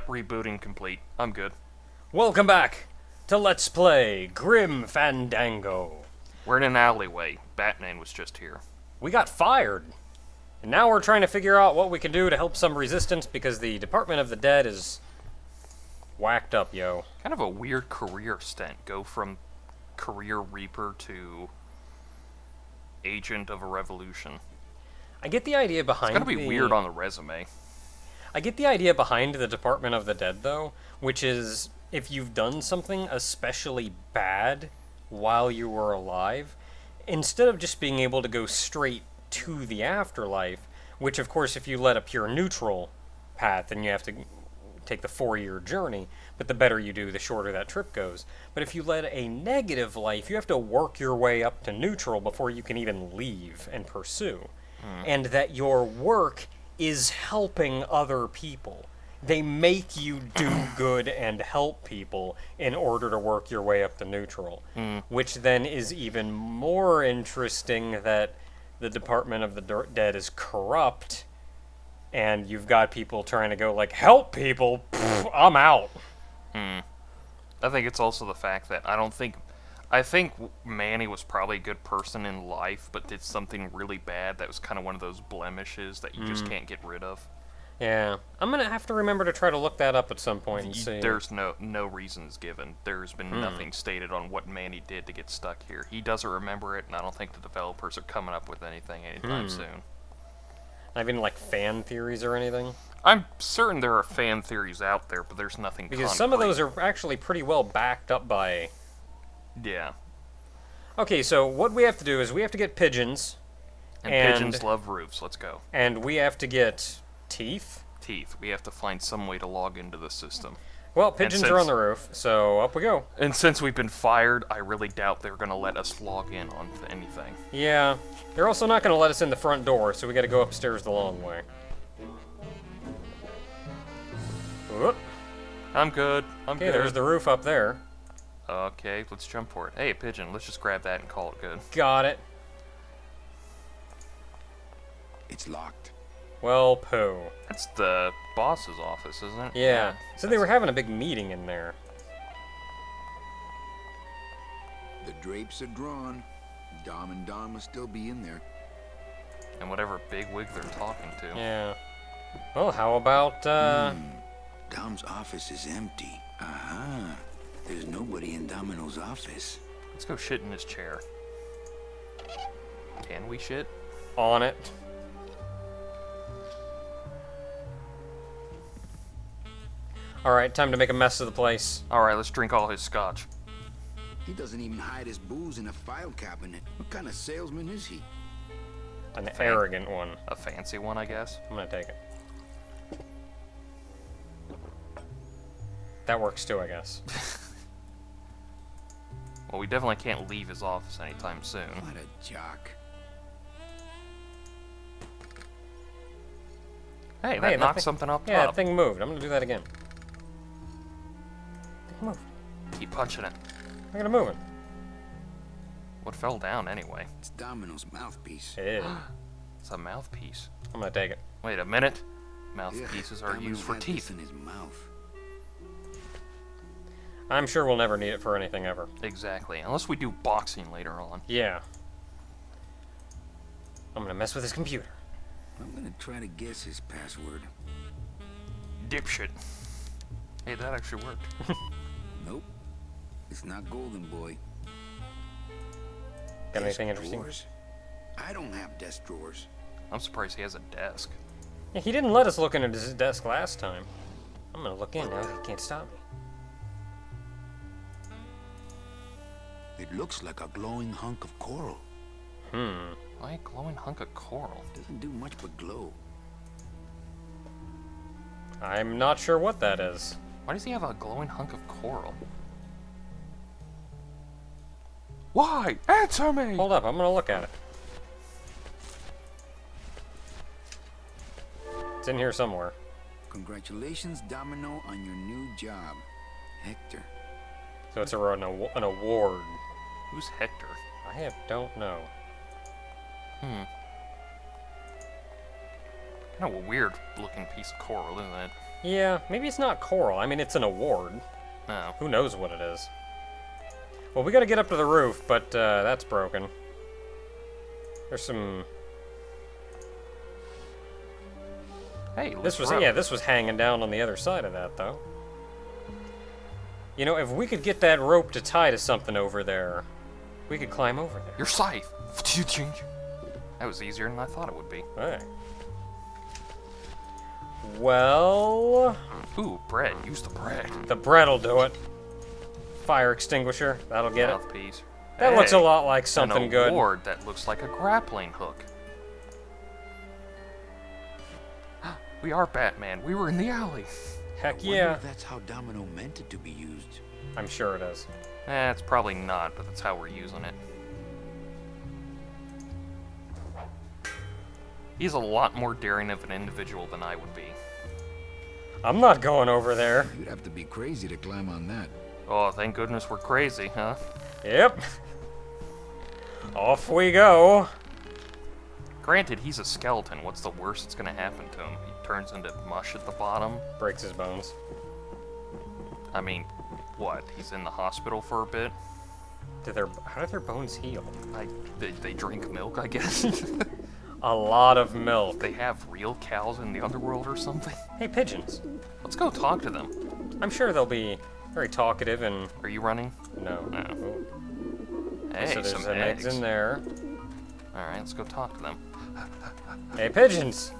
Rebooting complete. I'm good. Welcome back to Let's Play Grim Fandango. We're in an alleyway. Batman was just here. We got fired. And now we're trying to figure out what we can do to help some resistance because the Department of the Dead is whacked up, yo. Kind of a weird career stint. Go from career Reaper to agent of a revolution. I get the idea behind It's gotta be weird on the resume. I get the idea behind the Department of the Dead, though, which is if you've done something especially bad while you were alive, instead of just being able to go straight to the afterlife, which, of course, if you let a pure neutral path, then you have to take the 4-year journey, but the better you do, the shorter that trip goes. But if you led a negative life, you have to work your way up to neutral before you can even leave and pursue. And that your work is helping other people. They make you do good and help people in order to work your way up to neutral. Which then is even more interesting that the Department of the Dead is corrupt, and you've got people trying to go like, help people, pfft, I'm out. I think it's also the fact that I think Manny was probably a good person in life, but did something really bad that was kind of one of those blemishes that you just can't get rid of. Yeah, I'm gonna have to remember to try to look that up at some point and see. There's no reasons given. There's been nothing stated on what Manny did to get stuck here. He doesn't remember it, and I don't think the developers are coming up with anything anytime soon. Not even like fan theories or anything? I'm certain there are fan theories out there, but there's nothing Because concrete. some of those are actually pretty well backed up by... Yeah. Okay, so what we have to do is we have to get pigeons. And pigeons love roofs. Let's go. And we have to get teeth. Teeth. We have to find some way to log into the system. Well, pigeons are on the roof, so up we go. And since we've been fired, I really doubt they're going to let us log in on anything. Yeah. They're also not going to let us in the front door, so we got to go upstairs the long way. Whoop. I'm good. I'm Okay, good. there's the roof up there. Okay, let's jump for it. Hey, a pigeon. Let's just grab that and call it good. Got it. It's locked. Well, poo. That's the boss's office, isn't it? Yeah. So they were having a big meeting in there. The drapes are drawn. Dom and Don must still be in there. And whatever bigwig they're talking to. Yeah. Well, how about, Dom's office is empty. Aha. There's nobody in Domino's office. Let's go shit in his chair. Can we shit? on it? Alright, time to make a mess of the place. Alright, let's drink all his scotch. He doesn't even hide his booze in a file cabinet. What kind of salesman is he? An arrogant one. A fancy one, I guess. I'm gonna take it. That works too, I guess. Well, we definitely can't leave his office anytime soon. What a jock. Hey, that knocked something up Yeah, that top. thing moved. I'm gonna do that again. Thing moved. Keep punching it. Look at it moving. What fell down anyway? It's Domino's mouthpiece. It is. It's a mouthpiece. I'm gonna take it. Wait a minute. Mouthpieces are Domino's used for had teeth. this in his mouth. I'm sure we'll never need it for anything ever. Exactly. Unless we do boxing later on. Yeah. I'm gonna mess with his computer. I'm gonna try to guess his password. Dipshit. Hey, that actually worked. Nope. It's not Golden Boy. Got anything Desk interesting? drawers? I don't have desk drawers. I'm surprised he has a desk. Yeah, he didn't let us look into his desk last time. I'm gonna look in now. He can't stop me. It looks like a glowing hunk of coral. Why a glowing hunk of coral? Doesn't do much but glow. I'm not sure what that is. Why does he have a glowing hunk of coral? Why? Answer me! Hold up, I'm gonna look at it. It's in here somewhere. Congratulations, Domino, on your new job. Hector. So it's an award. Who's Hector? Don't know. Kind of a weird looking piece of coral, isn't it? Yeah, maybe it's not coral. I mean, it's an award. Oh. Who knows what it is? Well, we gotta get up to the roof, but that's broken. There's some... Hey, This was hanging down on the other side of that, though. You know, if we could get that rope to tie to something over there, we could climb over there. Your scythe. That was easier than I thought it would be. Alright. Well... Ooh, bread. Use the bread. The bread'll do it. Fire extinguisher, that'll get it. Mouthpiece. That looks a Hey, lot like something an good. award that looks like a grappling hook. We are Batman. We were in the alley. Heck Wonder yeah. if that's how Domino meant it to be used. I'm sure it is. It's probably not, but that's how we're using it. He's a lot more daring of an individual than I would be. I'm not going over there. You'd have to be crazy to climb on that. Oh, thank goodness we're crazy, huh? Yep. Off we go. Granted, he's a skeleton. What's the worst that's gonna happen to him? He turns into mush at the bottom. Breaks his bones. I mean, what? He's in the hospital for a bit? How did their bones heal? They drink milk, I guess. A lot of milk. They have real cows in the underworld or something. Hey, pigeons. Let's go talk to them. I'm sure they'll be very talkative and... Are you running? No. No. Ooh. Hey, So there's some some eggs in there. Alright, let's go talk to them. Hey, pigeons.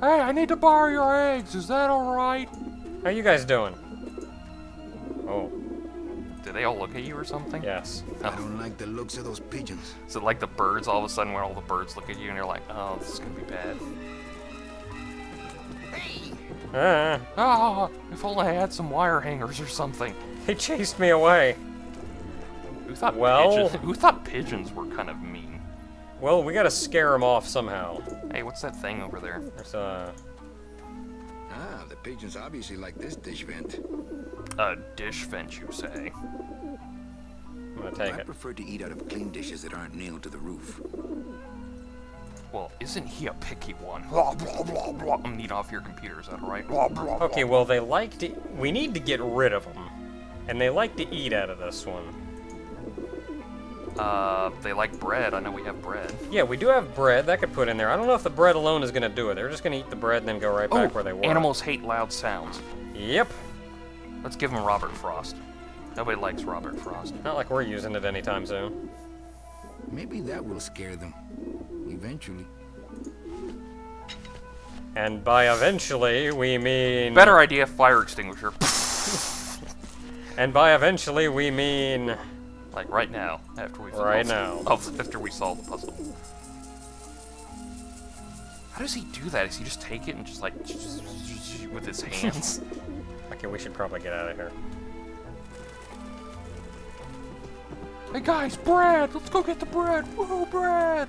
Hey, I need to borrow your eggs. Is that alright? How you guys doing? Oh, Did they all look at you or something? yes. I don't like the looks of those pigeons. Is it like the birds all of a sudden when all the birds look at you and you're like, oh, this is gonna be bad? Ah, if only I had some wire hangers or something. They chased me away. Who thought Well- who thought pigeons were kind of mean? Well, we gotta scare them off somehow. Hey, what's that thing over there? There's Ah, the pigeons obviously like this dish vent. A dish vent, you say? I'm gonna take I it. prefer to eat out of clean dishes that aren't nailed to the roof. Well, isn't he a picky one? Blah, blah, blah, blah. I'm gonna need off your computer, is that alright? Blah, blah, blah. Okay, well, they like to... We need to get rid of them. And they like to eat out of this one. They like bread. I know we have bread. Yeah, we do have bread. That could put in there. I don't know if the bread alone is gonna do it. They're just gonna eat the bread and then go right back where they were. Animals hate loud sounds. Yep. Let's give them Robert Frost. Nobody likes Robert Frost. Not like we're using it anytime soon. Maybe that will scare them. Eventually. And by eventually, we mean... Better idea, fire extinguisher. And by eventually, we mean... Like right now, after we Right now. after we solve the puzzle. How does he do that? Does he just take it and just like with his hands? Okay, we should probably get out of here. Hey guys, bread! Let's go get the bread! Woohoo, bread!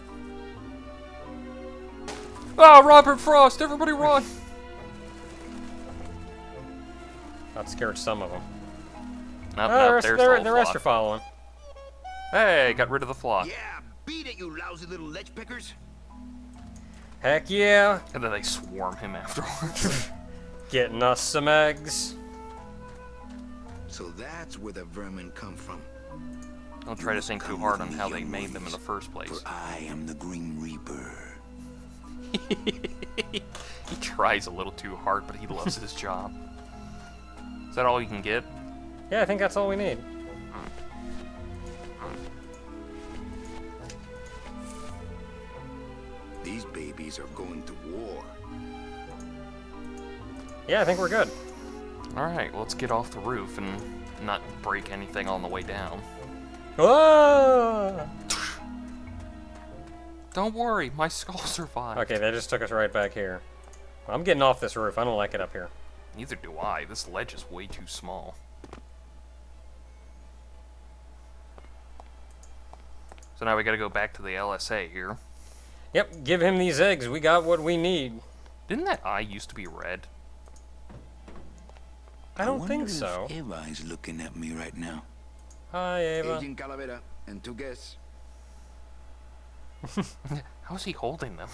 Ah, Robert Frost! Everybody run! That scared some of them. Nope, Oh, nope, there's the rest are following. Hey, got rid of the flock. Yeah, beat it, you lousy little ledge pickers. Heck yeah. And then they swarm him afterwards. Getting us some eggs. So that's where the vermin come from. Don't try to think too hard on how they made them in the first place. For I am the Grim Reaper. He tries a little too hard, but he loves his job. Is that all you can get? Yeah, I think that's all we need. These babies are going to war. Yeah, I think we're good. Alright, well, let's get off the roof and not break anything on the way down. Ah! Don't worry, my skull survived. Okay, they just took us right back here. I'm getting off this roof. I don't like it up here. Neither do I. This ledge is way too small. So now we gotta go back to the LSA here. Yep, give him these eggs. We got what we need. Didn't that eye used to be red? I don't wonder think if so. Eva is looking at me right now. Hi, Ava. Agent Calavera and two guests. How is he holding them?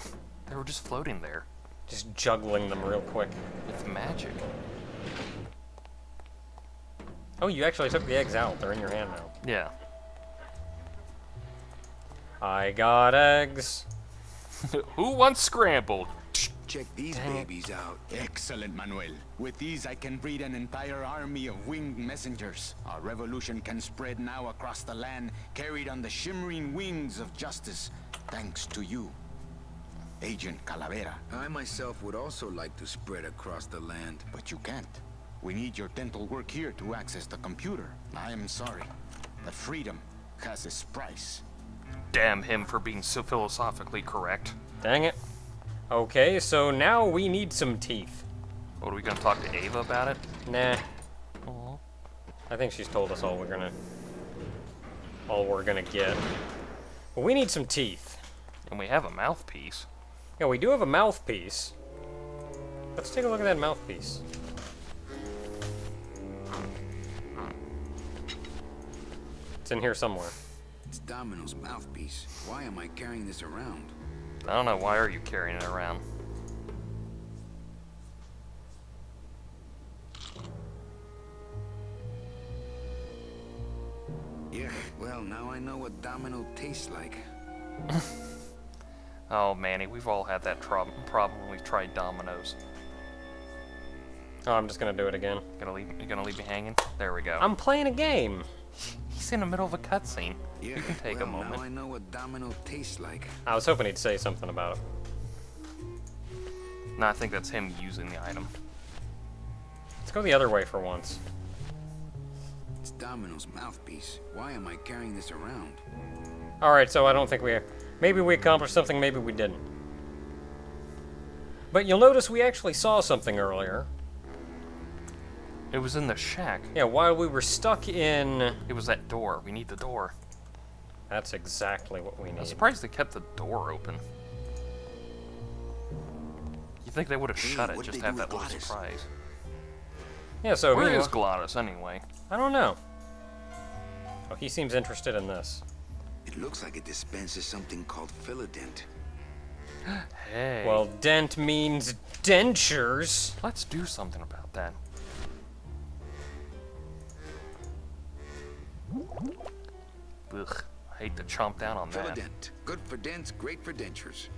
They were just floating there. Just juggling them real quick. With magic. Oh, you actually took the eggs out. They're in your hand now. Yeah. I got eggs. Who wants scrambled? Check these babies out. Excellent, Manuel. With these, I can breed an entire army of winged messengers. Our revolution can spread now across the land, carried on the shimmering wings of justice, thanks to you, Agent Calavera. I myself would also like to spread across the land. But you can't. We need your dental work here to access the computer. I am sorry, but freedom has its price. Damn him for being so philosophically correct. Dang it. Okay, so now we need some teeth. What, are we gonna talk to Ava about it? Nah. Oh. I think she's told us all we're gonna get. But we need some teeth. And we have a mouthpiece. Yeah, we do have a mouthpiece. Let's take a look at that mouthpiece. It's in here somewhere. It's Domino's mouthpiece. Why am I carrying this around? I don't know, why are you carrying it around? Yeah, well, now I know what Domino tastes like. Oh, Manny, we've all had that problem when we've tried Domino's. Oh, I'm just gonna do it again. You gonna leave me hanging? There we go. I'm playing a game. He's in the middle of a cutscene. Yeah, You can take a well, moment. now I know what Domino tastes like. I was hoping he'd say something about it. No, I think that's him using the item. Let's go the other way for once. It's Domino's mouthpiece. Why am I carrying this around? Alright, so I don't think maybe we accomplished something, maybe we didn't. But you'll notice we actually saw something earlier. It was in the shack. Yeah, while we were stuck in... It was that door. We need the door. That's exactly what we I'm need. surprised they kept the door open. You think they would have Hey, shut it what'd just they to have do that with little Gladys? surprise? Yeah, so Where meanwhile- is Glottis anyway? I don't know. Oh, he seems interested in this. It looks like it dispenses something called Philodent. Hey. Well, dent means dentures. let's do something about that. Ugh, I hate to chomp down on that. Philodent. Good for dents, great for dentures.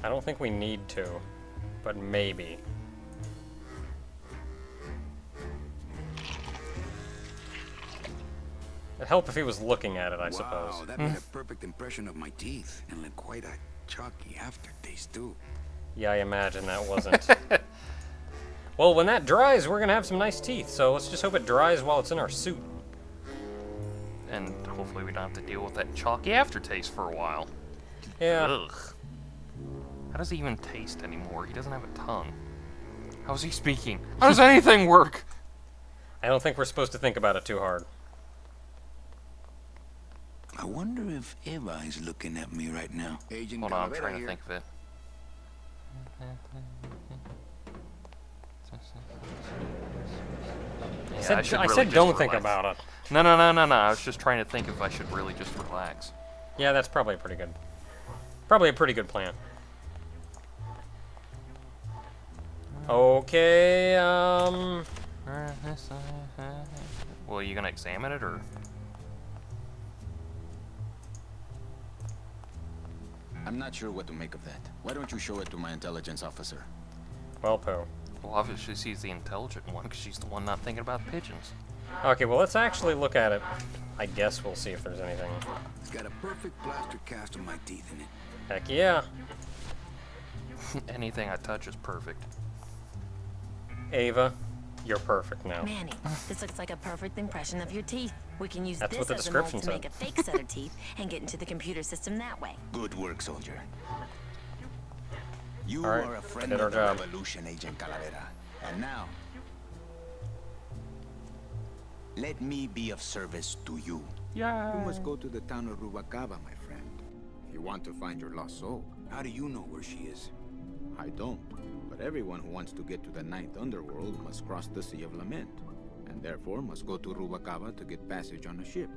I don't think we need to, but maybe. It'd help if he was looking at it, I suppose. Wow, that made a perfect impression of my teeth, and left quite a chalky aftertaste too. Yeah, I imagine that wasn't. Well, when that dries, we're gonna have some nice teeth, so let's just hope it dries while it's in our suit. And hopefully we don't have to deal with that chalky aftertaste for a while. Yeah. Ugh. How does he even taste anymore? He doesn't have a tongue. How is he speaking? How does anything work? I don't think we're supposed to think about it too hard. I wonder if Eva is looking at me right now. Agent Hold on, I'm Calavera trying to here. think of it. Yeah, I should said really just don't think relax. about it. No. I was just trying to think if I should really just relax. Yeah, that's probably a pretty good plan. Okay, Well, are you gonna examine it or? I'm not sure what to make of that. Why don't you show it to my intelligence officer? well, Poe. Well, obviously she's the intelligent one because she's the one not thinking about pigeons. Okay, well, let's actually look at it. I guess we'll see if there's anything. It's got a perfect plaster cast of my teeth in it. Heck yeah. Anything I touch is perfect. Ava, you're perfect now. Manny, this looks like a perfect impression of your teeth. We can use That's this what the as a mold description to said. make a fake set of teeth and get into the computer system that way. Good work, soldier. You All right, are a friend did our of the job. revolution, Agent Calavera. And now, let me be of service to you. You must go to the town of Rubalcaba, my friend. If you want to find your lost soul. How do you know where she is? I don't, but everyone who wants to get to the ninth underworld must cross the Sea of Lament, and therefore must go to Rubalcaba to get passage on a ship.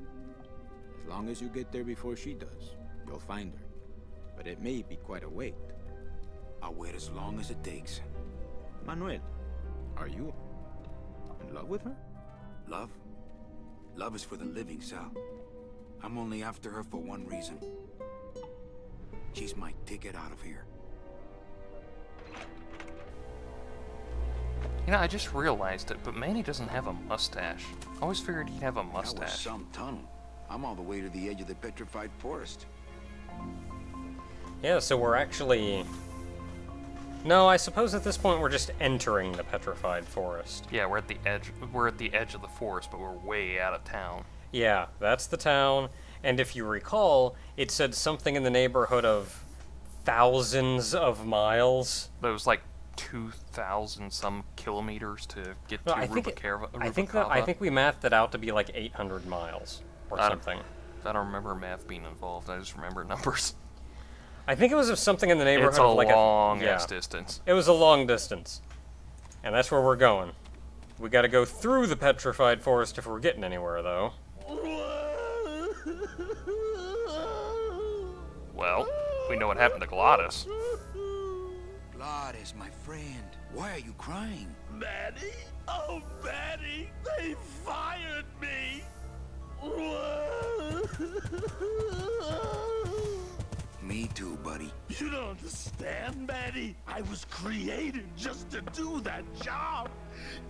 As long as you get there before she does, you'll find her. But it may be quite a wait. I'll wait as long as it takes. Manuel, are you in love with her? Love? Love is for the living, Sal. I'm only after her for one reason. She's my ticket out of here. You know, I just realized it, but Manny doesn't have a mustache. I always figured he'd have a That was mustache. some tunnel. I'm all the way to the edge of the petrified forest. Yeah, so we're actually... No, I suppose at this point we're just entering the petrified forest. Yeah, we're at the edge. We're at the edge of the forest, but we're way out of town. Yeah, that's the town, and if you recall, it said something in the neighborhood of thousands of miles. That was like 2,000 some kilometers to get to No, I think Rubacava. I think we mathed it out to be like 800 miles or I don't- something. I don't remember math being involved. I just remember numbers. I think it was of something in the neighborhood It's a of like long yeah. ass distance. It was a long distance, and that's where we're going. We got to go through the petrified forest if we're getting anywhere, though. Well, we know what happened to Glottis. Gladys, my friend, why are you crying? Manny? Oh, Manny! They fired me! Me too, buddy. You don't understand, Manny. I was created just to do that job.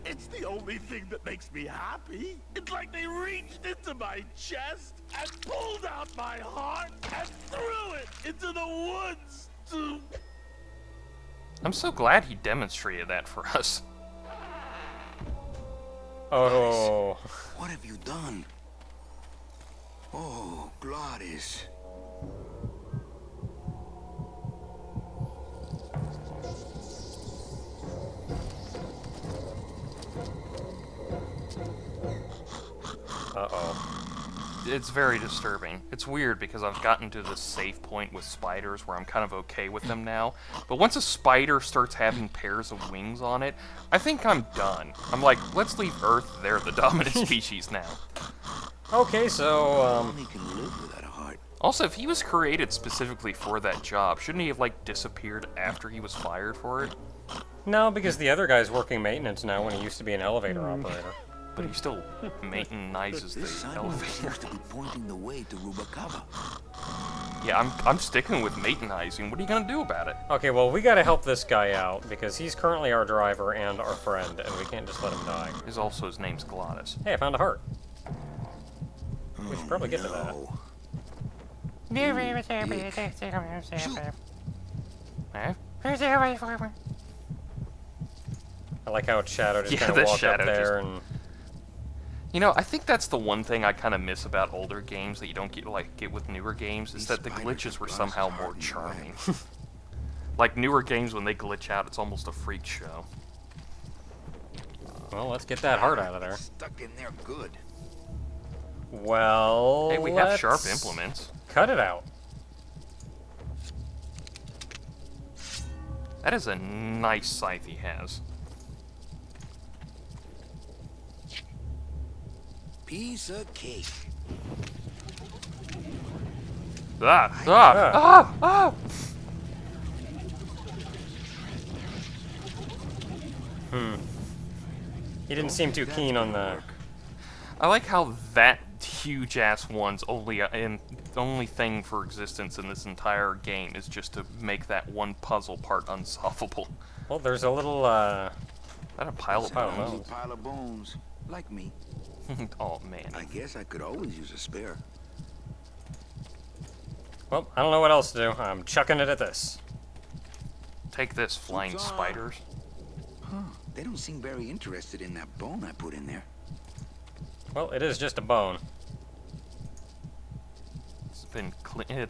It's the only thing that makes me happy. It's like they reached into my chest and pulled out my heart and threw it into the woods to... I'm so glad he demonstrated that for us. Oh, What have you done? Oh, Gladys. uh-oh. It's very disturbing. It's weird because I've gotten to this safe point with spiders where I'm kind of okay with them now. But once a spider starts having pairs of wings on it, I think I'm done. I'm like, let's leave Earth. They're the dominant species now. Okay, so, Only can live without a heart. Also, if he was created specifically for that job, shouldn't he have, like, disappeared after he was fired for it? no, because the other guy's working maintenance now when he used to be an elevator operator. But he still maintenanizes This the sign is elevator. supposed to be pointing the way to Rubacava. Yeah, I'm sticking with maintenanizing. What are you gonna do about it? Okay, well, we gotta help this guy out, because he's currently our driver and our friend, and we can't just let him die. His name's Glottis. Hey, I found a heart. We should probably get to that. Huh? I like how Shadow just Yeah, kind the of walked up Shadow there and... You know, I think that's the one thing I kind of miss about older games that you don't get with newer games, is that the glitches were somehow more charming. Like newer games, when they glitch out, it's almost a freak show. Well, let's get that heart out of there. Stuck in there good. Well, Hey, we have sharp let's implements. Cut it out. That is a nice scythe he has. Piece of cake. Ah! He didn't seem too keen on the... I like how that huge ass one's only thing for existence in this entire game is just to make that one puzzle part unsolvable. Well, there's a little, That a pile of Pile of bones? bones. Pile of bones. Like me. Oh man. I guess I could always use a spare. Well, I don't know what else to do. I'm chucking it at this. Take this, flying spiders. Huh. They don't seem very interested in that bone I put in there. Well, it is just a bone. It's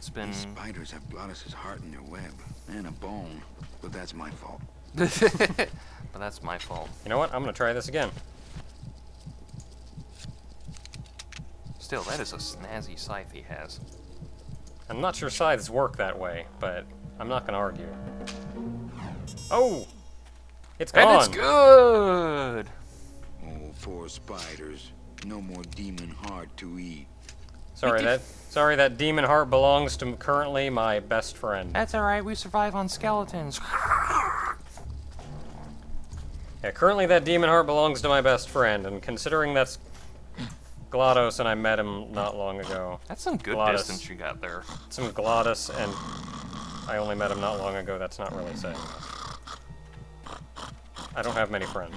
been These spiders have Glottis' heart in their web. And a bone. But that's my fault. But that's my fault. You know what? I'm gonna try this again. Still, that is a snazzy scythe he has. I'm not sure scythes work that way, but I'm not gonna argue. Oh! It's gone! And it's good! Oh, poor spiders. No more demon heart to eat. Sorry, that demon heart belongs to currently my best friend. That's alright, we survive on skeletons. Yeah, currently that demon heart belongs to my best friend, and considering that's GLaDOS and I met him not long ago. That's some good GLaDOS. distance you got there. Some GLaDOS, and I only met him not long ago, that's not really saying much. I don't have many friends.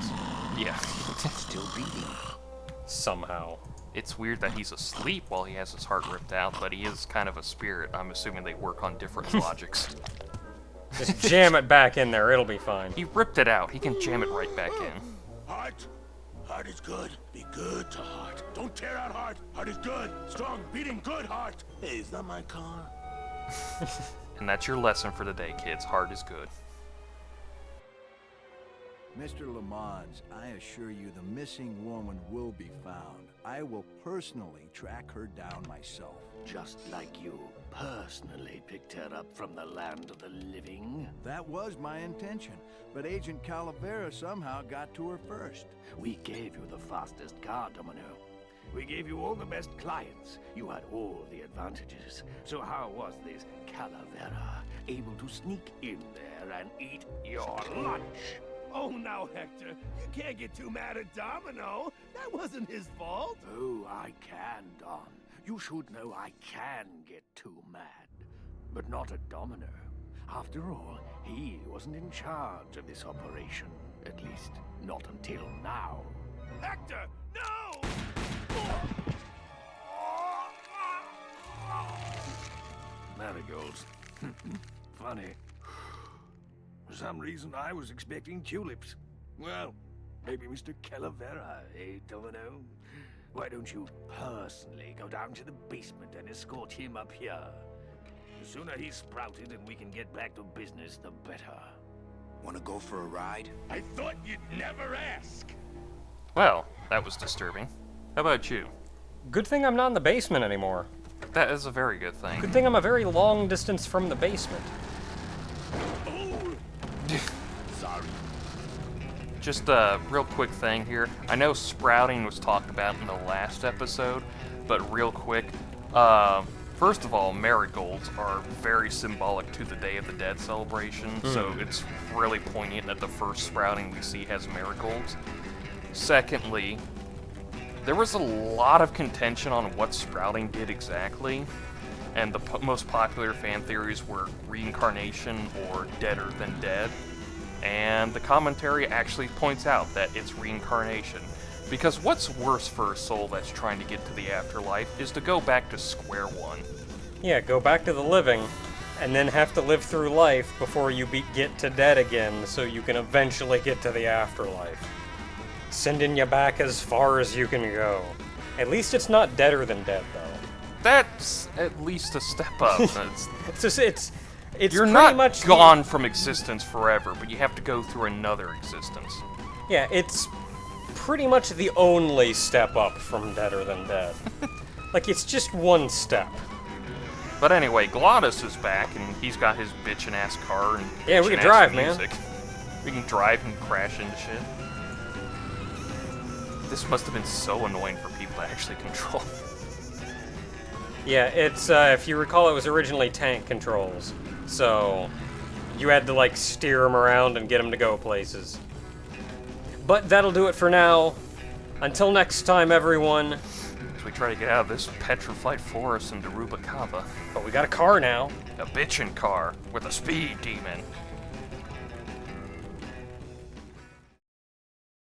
Yeah. Still beating. Somehow. It's weird that he's asleep while he has his heart ripped out, but he is kind of a spirit. I'm assuming they work on different logics. Just jam it back in there, it'll be fine. He ripped it out. He can jam it right back in. Heart. Heart is good. Be good to heart. Don't tear out heart. Heart is good. Strong, beating, good heart. Hey, is that my car? And that's your lesson for today, kids. Heart is good. Mr. Lamont, I assure you the missing woman will be found. I will personally track her down myself. Just like you personally picked her up from the land of the living. That was my intention, but Agent Calavera somehow got to her first. We gave you the fastest car, Domino. We gave you all the best clients. You had all the advantages. So how was this Calavera able to sneak in there and eat your lunch? Oh, now, Hector, you can't get too mad at Domino. That wasn't his fault. Oh, I can, Don. You should know I can get too mad. But not at Domino. After all, he wasn't in charge of this operation. At least, not until now. Hector, no! Marigolds. Funny. For some reason, I was expecting tulips. Well, maybe Mr. Calavera, eh, Domino? Why don't you personally go down to the basement and escort him up here? The sooner he's sprouted and we can get back to business, the better. Wanna go for a ride? I thought you'd never ask. Well, that was disturbing. How about you? Good thing I'm not in the basement anymore. That is a very good thing. Good thing I'm a very long distance from the basement. Sorry. Just a real quick thing here. I know sprouting was talked about in the last episode, but real quick, first of all, marigolds are very symbolic to the Day of the Dead celebration, so it's really poignant that the first sprouting we see has marigolds. Secondly, there was a lot of contention on what sprouting did exactly, and the most popular fan theories were reincarnation or deader than dead. And the commentary actually points out that it's reincarnation. Because what's worse for a soul that's trying to get to the afterlife is to go back to square one. Yeah, go back to the living, and then have to live through life before you get to dead again, so you can eventually get to the afterlife. Sending you back as far as you can go. At least it's not deader than dead, though. That's at least a step up. It's You're pretty not much gone from existence forever, but you have to go through another existence. Yeah, it's pretty much the only step up from deader than dead. Like, it's just one step. But anyway, GLaDOS is back, and he's got his bitchin'-ass car and Yeah, we can bitchin'-ass drive, man. music. We can drive and crash into shit. This must have been so annoying for people to actually control. Yeah, it's, if you recall, it was originally tank controls. So, you had to, like, steer them around and get them to go places. But that'll do it for now. Until next time, everyone. As we try to get out of this petrified forest into Rubacava. But we got a car now. A bitchin' car with a speed demon.